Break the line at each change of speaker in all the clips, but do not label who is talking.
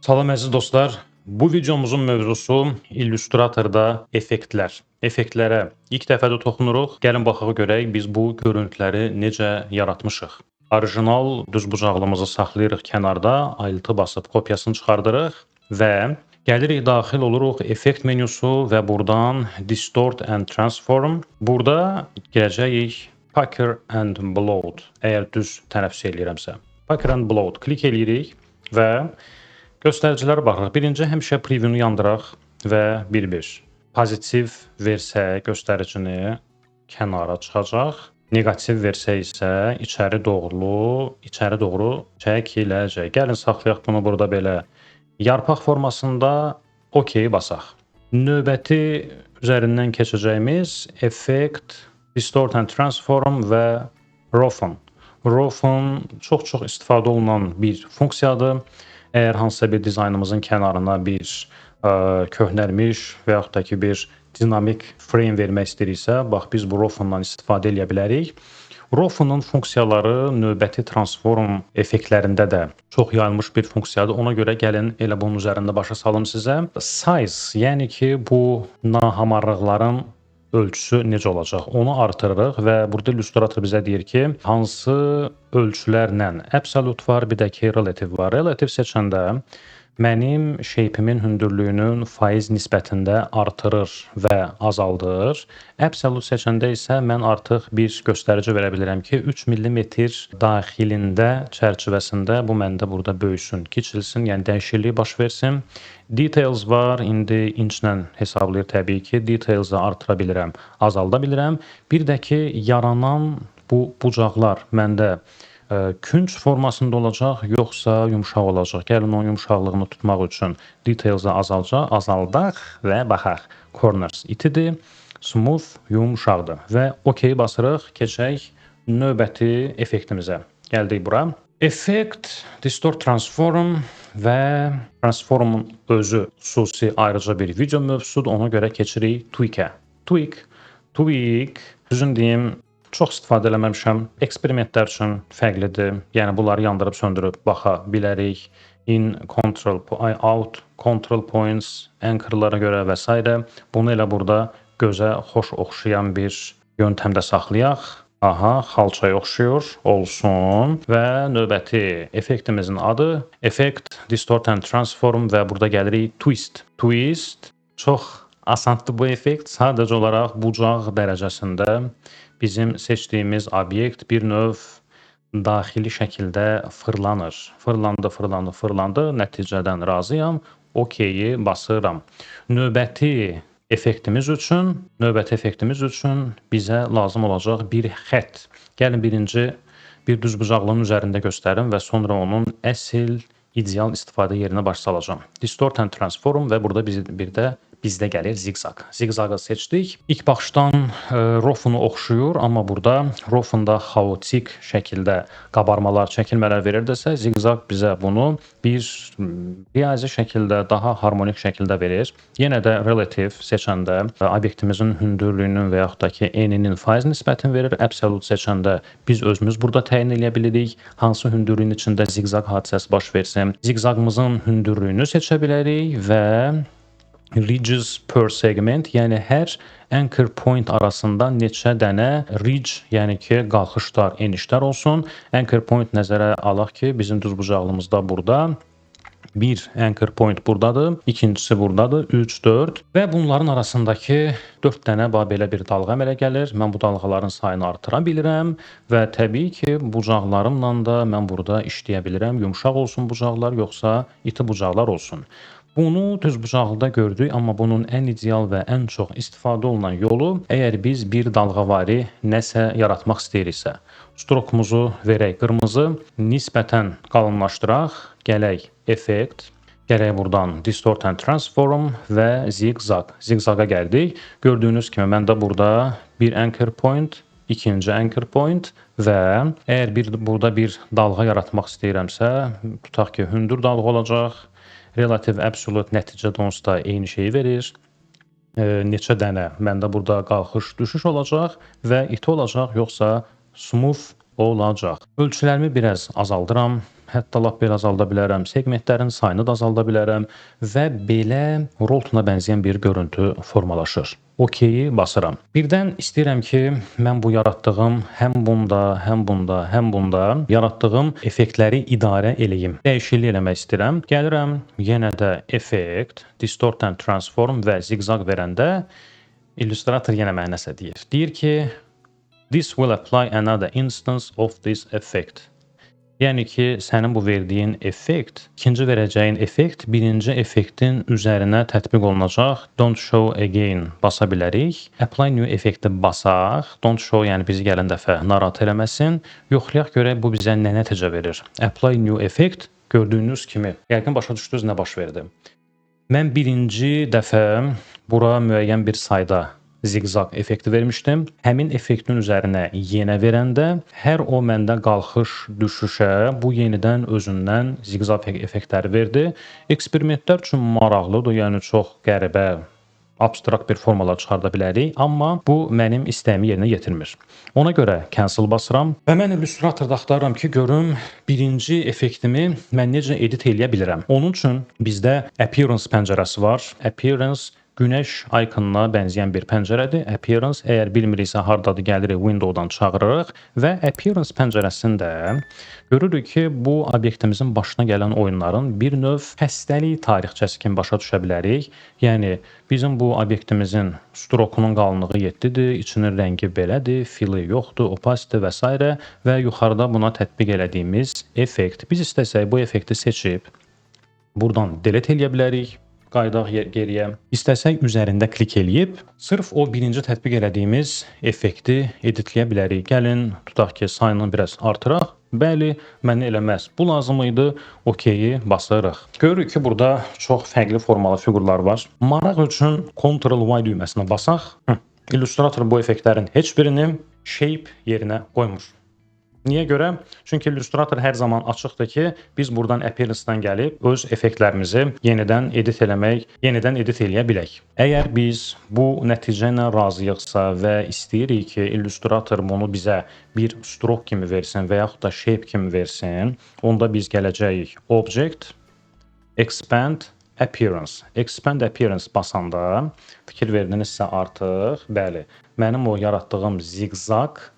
Salam əziz dostlar. Bu videomuzun mövzusu Illustratorda effektlər. Effektlərə ilk dəfədə toxunuruq. Gəlin baxaq görək biz bu görüntüləri necə yaratmışıq. Orijinal düzbucaqlımızı saxlayırıq kənarda, Alt basıb kopyasını çıxardırıq və gəlirik daxil oluruq effekt menyusu və buradan Distort and Transform. Burada girəcəyik Pucker and Bloat. Əgər düz tələffüz eləyirəmsə. Pucker and Bloat klik eləyirik və göstəricilərə baxırıq. Birinci həmişə preview'nu yandıraq və bir-bir. Pozitiv versə göstəricini kənara çıxacaq. Negativ versə isə içəri doğru çəkiləcək. Gəlin saxlayaq bunu burada belə. Yarpaq formasında OK basaq. Növbəti üzərindən keçəcəyimiz Effect, Distort and Transform və Roughen. Roughen çox istifadə olunan bir funksiyadır. Əgər hansısa bir dizaynımızın kənarına bir köhnəlmiş və yaxud da ki bir dinamik frame vermək istəyiriksə, bax biz bu Roughendan istifadə edə bilərik. Roughen'ın funksiyaları növbəti transform effektlərində də çox yayılmış bir funksiyadır. Ona görə gəlin elə bunun üzərində başa salım sizə. Size, yəni ki bu nahamarlıqların ölçüsü necə olacaq? Onu artırırıq və burada Illustrator bizə deyir ki, hansı ölçülərlə absolute var, bir də ki relative var. Relative seçəndə mənim shape-imin hündürlüyünün faiz nisbətində artırır və azaldır. Absolute seçəndə isə mən artıq bir göstərici verə bilirəm ki, 3 mm daxilində çərçivəsində bu məndə burada böyüsün, kiçilsin, yəni dəyişiklik baş versin. Details var, indi inçlə hesablayır təbii ki. Details-ı artıra bilirəm, azalda bilirəm. Bir də ki, yaranan bu bucaqlar məndə künc formasında olacaq, yoxsa yumşaq olacaq. Gəlin onun yumşaqlığını tutmaq üçün details-ı azaldaq və baxaq. Corners itidir, smooth yumşaqdır və OK basırıq, keçək növbəti effektimizə. Gəldik bura. Effect, Distort, Transform və Transform'un özü xüsusi ayrıca bir video mövzusudur. Ona görə keçirik Tweak-ə. Tweak, düzün deyim, çox istifadə eləməmişəm. Eksperimentlər üçün fərqlidir. Yəni bunları yandırıb söndürüb baxa bilərik. Out, Control Points, Anchor'lara görə və s. Bunu elə burada gözə xoş oxşayan bir yöntəmdə saxlayaq. Aha, xalçaya oxşuyur, olsun. Və növbəti effektimizin adı Effect, Distort and Transform və burada gəlirik Twist. Twist çox asandır bu effekt. Sadəcə olaraq bucaq dərəcəsində bizim seçdiyimiz obyekt bir növ daxili şəkildə fırlanır. Fırlandı. Nəticədən razıyam. OK-yi basıram. Növbəti effektimiz üçün bizə lazım olacaq bir xətt. Gəlin birinci bir düzbucaqlının üzərində göstərim və sonra onun əsl ideal istifadə yerinə baş salacağam. Distort and Transform və burada bir də bizdə gəlir zigzag. Zigzagı seçdik. İlk baxışdan Roughen'u oxşuyur, amma burada Roughen'da xaotik şəkildə qabarmalar, çəkilmələr verirdisə, zigzag bizə bunu bir riyazi şəkildə, daha harmonik şəkildə verir. Yenə də relative seçəndə obyektimizin hündürlüyünün və yaxud da ki eninin faiz nisbətini verir. Absolute seçəndə biz özümüz burada təyin edə bilirik. Hansı hündürlüyün içində zigzag hadisəsi baş versin. Zigzagımızın hündürlüyünü seçə bilərik və ridges per segment, yəni hər anchor point arasında neçə dənə ridge, yəni ki qalxışlar, enişlər olsun. Anchor point nəzərə alaq ki, bizim düzbucaqlımızda burada bir anchor point buradadır, ikincisi buradadır, 3, 4 və bunların arasındakı 4 dənə belə bir dalğa əmələ gəlir. Mən bu dalğaların sayını artıra bilirəm və təbii ki, bucaqlarımla da mən burada işləyə bilirəm. Yumşaq olsun bucaqlar, yoxsa iti bucaqlar olsun. Bunu düzbucaqlıda gördük, amma bunun ən ideal və ən çox istifadə olunan yolu, əgər biz bir dalğavari nəsə yaratmaq istəyiriksə, strokumuzu verək qırmızı, nisbətən qalınlaşdıraq, gələk Effect, gələk buradan Distort and Transform və Zigzag. Zigzaga gəldik. Gördüyünüz kimi məndə burada bir anchor point, ikinci anchor point və əgər burada bir dalğa yaratmaq istəyirəmsə, tutaq ki, hündür dalğa olacaq. Relative absolute nəticədə onsuz da eyni şeyi verir. Neçə dənə məndə burada qalxış düşüş olacaq və iti olacaq, yoxsa smooth olacaq. Ölçülərimi biraz azaldıram. Hətta lap biraz azalda bilərəm. Segmentlərin sayını da azalda bilərəm və belə Roltona bənzəyən bir görüntü formalaşır. OK-yi basıram. Birdən istəyirəm ki, mən bu yaratdığım həm bunda, həm bunda, həm bunda yaratdığım effektləri idarə eləyim. Dəyişiklik eləmək istəyirəm. Gəlirəm, yenə də effekt, distort and transform və zigzag verəndə Illustrator yenə mənə nəsə deyir. Deyir ki, this will apply another instance of this effect. Yəni ki, sənin bu verdiyin effekt, ikinci verəcəyin effekt birinci effektin üzərinə tətbiq olunacaq. Don't show again basa bilərik. Apply new effekti basaq. Don't show yəni bizi gələn dəfə narahat eləməsin. Yoxlayaq görək bu bizə nə nəticə verir. Apply new effect gördüyünüz kimi. Yəqin başa düşdünüz nə baş verdi. Mən birinci dəfə bura müəyyən bir sayda zigzag effekti vermişdim. Həmin effektin üzərinə yenə verəndə hər o məndə qalxış, düşüşə bu yenidən özündən zigzag effektləri verdi. Eksperimentlər üçün maraqlıdır, yəni çox qəribə abstrakt bir formalar çıxarda bilərik, amma bu mənim istəyimi yerinə yetirmir. Ona görə cancel basıram və mən Illustratorda axtarıram ki, görüm birinci effektimi mən necə edit eləyə bilirəm. Onun üçün bizdə appearance pəncərəsi var. Appearance günəş ikonuna bənzəyən bir pəncərədir. Appearance əgər bilmiriksə hardadır, gəlirik Windows-dan çağırırıq və Appearance pəncərəsində görürük ki, bu obyektimizin başına gələn oyunların bir növ xəstəlik tarixçəsi kimi başa düşə bilərik. Yəni bizim bu obyektimizin strokunun qalınlığı 7-dir, içinin rəngi belədir, fili yoxdur, opacity və s. və yuxarıda buna tətbiq elədiyimiz effekt. Biz istəsək bu effekti seçib buradan delete eləyə bilərik. Qaydaq geriyə. İstəsək üzərində klik eləyib, sırf o birinci tətbiq elədiyimiz effekti editləyə bilərik. Gəlin, tutaq ki, sayını biraz artıraq. Bəli, mənə eləməz. Bu lazım idi. OK-yi basırıq. Görürük ki, burada çox fərqli formalı fiqurlar var. Maraq üçün Ctrl-Y düyməsinə basaq. Illustrator bu effektlərin heç birini shape yerinə qoymur. Niyə görə? Çünki Illustrator hər zaman açıqdır ki, biz buradan Appearance-dan gəlib öz effektlərimizi yenidən edit eləyə bilək. Əgər biz bu nəticə ilə razıyıqsa və istəyirik ki, Illustrator bunu bizə bir stroke kimi versin və yaxud da shape kimi versin, onda biz gələcəyik Object, Expand Appearance. Expand Appearance basanda fikir verdinizsə artıq, bəli, mənim o yaratdığım zigzag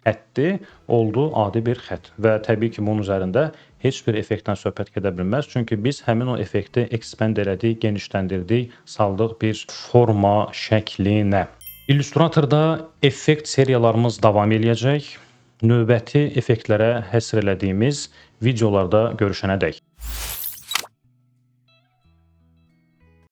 xətti oldu adi bir xətt və təbii ki, bunun üzərində heç bir effektdən söhbət gedə bilməz. Çünki biz həmin o effekti expand elədik, genişləndirdik, saldıq bir forma şəklinə. Illustratorda effekt seriyalarımız davam eləyəcək. Növbəti effektlərə həsr elədiyimiz videolarda görüşənədək.